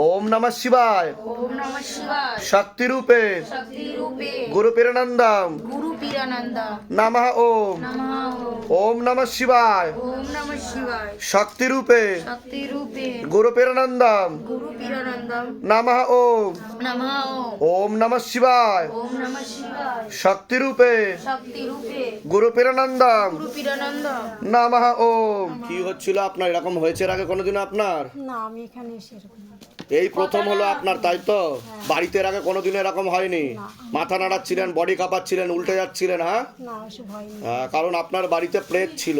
ओम नमः शिवाय ओम नमः शिवाय शक्ति रूपे शक्ति रूपे गुरु पीरानंदम गुरु पीरानंद नमः ओम नमः ओम नमः शिवाय ओम नमः शिवाय शक्ति रूपे शक्ति रूपे गुरु पीरानंदम गुरु पीरानंदम नमः ओम नमः ओम नमः शिवाय ओम नमः शिवाय शक्ति रूपे शक्ति रूपे গুরু পীরানন্দম गुरु पीरानंद নমঃ ওম। কি হচ্ছিল আপনার? এরকম হয়েছে এর আগে কোনোদিন আপনার? না আমি এখানে এসে এরকম এই প্রথম হলো আপনার, তাই তো? বাড়িতে এর আগে কোনোদিন এরকম হয়নি? মাথা নাড়াচ্ছিলেন, বডি কাঁপাচ্ছিলেন, উল্টে যাচ্ছিলেন? হ্যাঁ, না ওসব হয়নি। কারণ আপনার বাড়িতে প্রেত ছিল,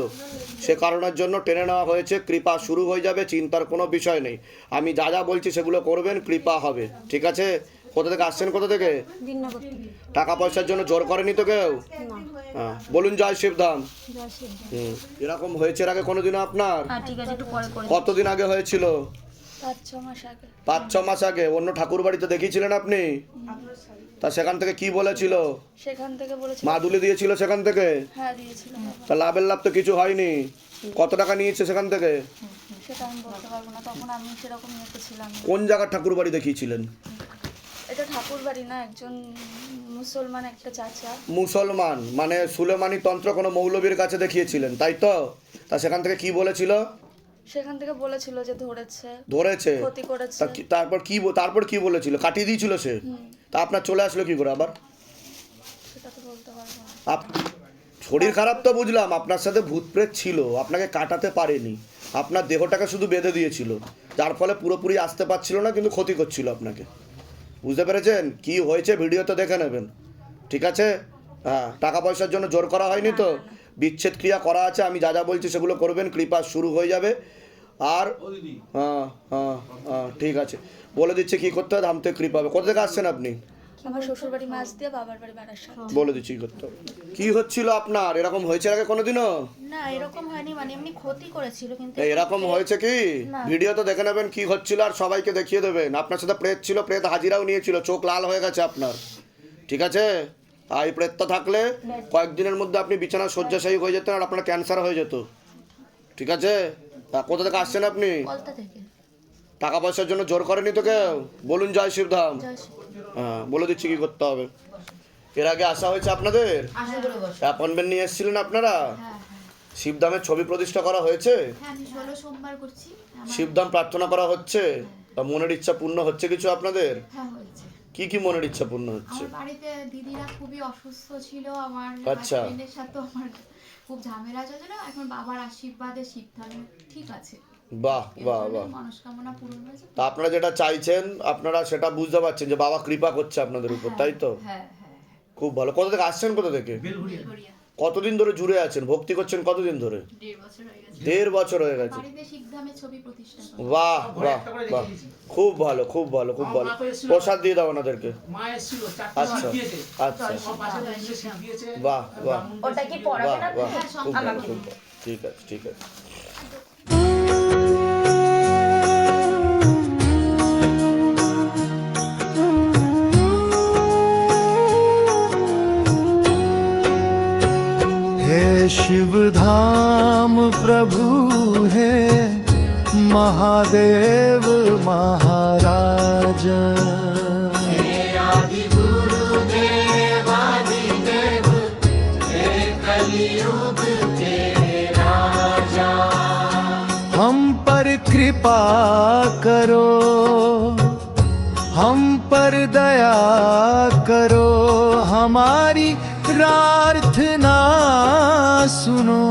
সে কারণের জন্য টেনে নেওয়া হয়েছে। কৃপা শুরু হয়ে যাবে, চিন্তার কোনো বিষয় নেই। আমি যা যা বলছি সেগুলো করবেন, কৃপা হবে, ঠিক আছে? কোথা থেকে আসছেন? কোথা থেকে? দিননগর থেকে। টাকা পয়সার জন্য জোর করেনি তো কেউ? না হ্যাঁ, বলুন জয় শিবধাম। জয় শিবধাম। এরকম হয়েছে এর আগে কোনোদিন আপনার? হ্যাঁ ঠিক আছে, একটু পরে করে কতদিন আগে হয়েছিল? 5-6 মাস আগে। 5-6 মাস আগে। অন্য ঠাকুর বাড়িতে দেখিয়েছিলেন আপনি? তা সেখান থেকে কি বলেছিল? সেখান থেকে বলেছিল, মা দুলে দিয়েছিল সেখান থেকে? হ্যাঁ দিয়েছিল। তা লাভের লাভ তো কিছু হয়নি। কত টাকা নিয়েছে সেখান থেকে? সেটা আমি বলতে পারবো না, তখন আমি সেরকম ইয়েতে ছিলাম না। কোন জায়গার ঠাকুর বাড়ি দেখিয়েছিলেন? এটা ঠাকুর বাড়ি না, একজন মুসলমান একটা চাচা। মুসলমান মানে সুলেমানি তন্ত্র কোনো মৌলবীর কাছে দেখিয়েছিলেন, তাই তো? তা সেখান থেকে কি বলেছিল? সেখান থেকে বলেছিল যে ধরেছে, ধরেছে। ক্ষতি করেছে। তারপর কি বলেছিল? কাটিয়ে দিয়েছিল সে? তা আপনার চলে আসলো কি করে আবার? সেটা তো বলতে পারবো না। শরীর খারাপ তো বুঝলাম, আপনার সাথে ভূত প্রেত ছিল, আপনাকে কাটাতে পারেনি, আপনার দেহটাকে শুধু বেঁধে দিয়েছিল, যার ফলে পুরোপুরি আসতে পারছিল না, কিন্তু ক্ষতি করছিল আপনাকে। বুঝতে পেরেছেন? কি হয়েছে ভিডিওতে দেখে নেবেন, ঠিক আছে? হ্যাঁ, টাকা পয়সার জন্য জোর করা হয়নি তো? বিচ্ছেদ ক্রিয়া করা আছে, আমি যা যা বলছি সেগুলো করবেন, কৃপা শুরু হয়ে যাবে। আর হ্যাঁ হ্যাঁ হ্যাঁ ঠিক আছে, বলে দিচ্ছি কী করতে হবে, ধাম থেকে কৃপা হবে। কোথা থেকে আসছেন আপনি? আমার শ্বশুর বাড়ি মাছ দিয়ে, বাবার বাড়ি বারাসাত। বলে দিচ্ছি কী করতে হবে। কী হচ্ছিল আপনার? এরকম হয়েছে আগে কোনোদিনও? না এরকম হয়নি, মানে এমনি ক্ষতি করেছিল কিন্তু। এরকম হয়েছে কি? ভিডিও তো দেখে নেবেন কি হচ্ছিল, আর সবাইকে দেখিয়ে দেবেন। আপনার সাথে প্রেত ছিল, প্রেত হাজিরাও নিয়েছিল, চোখ লাল হয়ে গেছে আপনার, ঠিক আছে? আর এই প্রেতটা থাকলে কয়েকদিনের মধ্যে আপনি বিছানা শয্যাশায়ী হয়ে যেতেন, আর আপনার ক্যান্সার হয়ে যেত, ঠিক আছে? তা কোথা থেকে আসছেন আপনি? কলতা থেকে। টাকা পয়সার জন্য জোর করেনি তো কেউ? বলুন জয় শিবধাম। জয় শ্রী- হ্যাঁ, বলে দিচ্ছি কি করতে হবে। এর আগে আসা হয়েছে আপনাদের? অ্যাপয়েন্টমেন্ট নিয়ে এসেছিলেন আপনারা? শিবধামের ছবি প্রতিষ্ঠা করা হয়েছে? হ্যাঁ আমি 16 সোমবার করছি। শিবধাম প্রার্থনা করা হচ্ছে? তা মনের ইচ্ছা পূর্ণ হচ্ছে কিছু আপনাদের? হ্যাঁ হয়েছে। কি কি মনের ইচ্ছা পূর্ণ হচ্ছে? আমার বাড়িতে দিদিরা খুবই অসুস্থ ছিল, আমার আচ্ছা। হাজবেন্ডের সাথে আমার খুব ঝামেলা চলছিল। এখন বাবার আশীর্বাদে শিবধামে ঠিক আছে, বাহ বাহ এর বাহ। জন্য মনস্কামনা পূরণ হয়েছে। তা আপনারা যেটা চাইছেন আপনারা সেটা বুঝতে পারছেন যে বাবা কৃপা করছে আপনাদের উপর, তাই তো? হ্যাঁ হ্যাঁ। খুব ভালো। কোথা থেকে আসছেন? কোথা থেকে? বেলঘড়িয়া। কতদিন ধরে জুড়ে আছেন, ভক্তি করছেন কতদিন ধরে? 1.5 বছর হয়ে গেছে। 1.5 বছর হয়ে গেছে। বাড়িতে শিবধামে ছবি প্রতিষ্ঠা করা। বাহ বাহ বাহ, খুব ভালো খুব ভালো খুব ভালো। প্রসাদ দিয়ে দাও ওনাদেরকে। আচ্ছা আচ্ছা, বাহ বাহ ওটা কি বাহ পড়াবে না? বাহ, খুব ভালো খুব ভালো। ঠিক আছে ঠিক আছে। हे शिव धाम प्रभु है महादेव महाराज। हम पर कृपा करो, हम पर दया करो, हमारी प्रार्थना सुनो।